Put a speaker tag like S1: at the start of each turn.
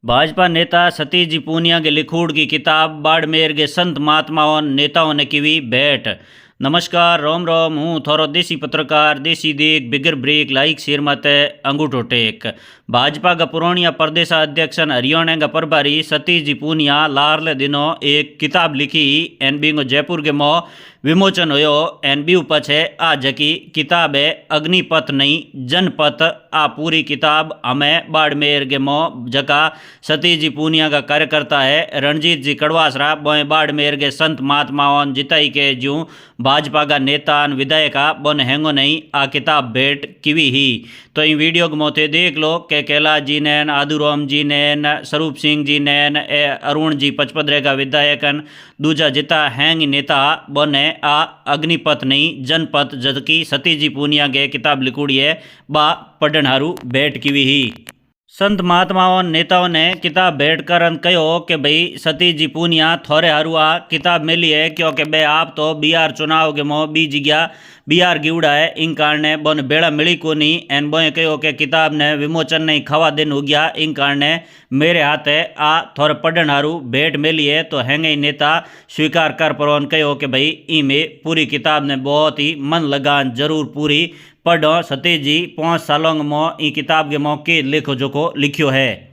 S1: भाजपा नेता सतीश जी पूनिया के लिखूड़ की किताब बाड़मेर के संत महात्माओं नेताओं ने की भेंट। नमस्कार, रोम रोम, हूँ थोरो देसी पत्रकार देसी देख बिगर ब्रेक लाइक शेर मत अंगूठो टेक। भाजपा का पुरानिया प्रदेशाध्यक्ष हरियाणा का प्रभारी सतीश जी पूनिया लारले दिनों एक किताब लिखी एन बी जयपुर के मो विमोचन होयो। एन बी पछे आ जकी किताब है अग्निपथ नहीं जनपथ। आ पूरी किताब हमें बाड़मेर के मो जका सतीश जी पूनिया का कार्यकर्ता है रणजीत जी कड़वासरा बोए बाड़मेर के संत महात्माओं जिताई के जूँ भाजपा का नेता विधायका बन हैंगो नहीं आ किताब भेंट किवी ही। तो इन वीडियो को मोते देख लो के कैलाश जी नैन आदुराम जी नैन स्वरूप सिंह जी नैन अरुण जी पचपदरे का विधायकन दूजा जिता हैंग नेता बने आ अग्निपथ नहीं जनपथ जबकि सतीश जी पूनिया के किताब लिखूड़ी है बा पढ़न हारू भेंट किवी ही। संत महात्माओं नेताओं ने किताब भेंट कर कहो कि भाई सतीश जी पूनिया थोड़े हारू आ किताब मिली है क्योंकि बे आप तो बिहार चुनाव के मो बी जिग्या बिहार गिवड़ा है इन कारण बन बेड़ा मिली को नहीं एन बोए कहो कि किताब ने विमोचन नहीं खवा दिन हो गया इन कारण मेरे हाथ है आ थोड़े पढ़न हारू भेंट मिली है। तो हैंगे नेता स्वीकार कर पर कहो कि भाई इमें पूरी किताब ने बहुत ही मन लगान जरूर पूरी पढ़ो। सतीश जी 5 सालों में ई किताब के मौके लिखो जो को लिखियो है।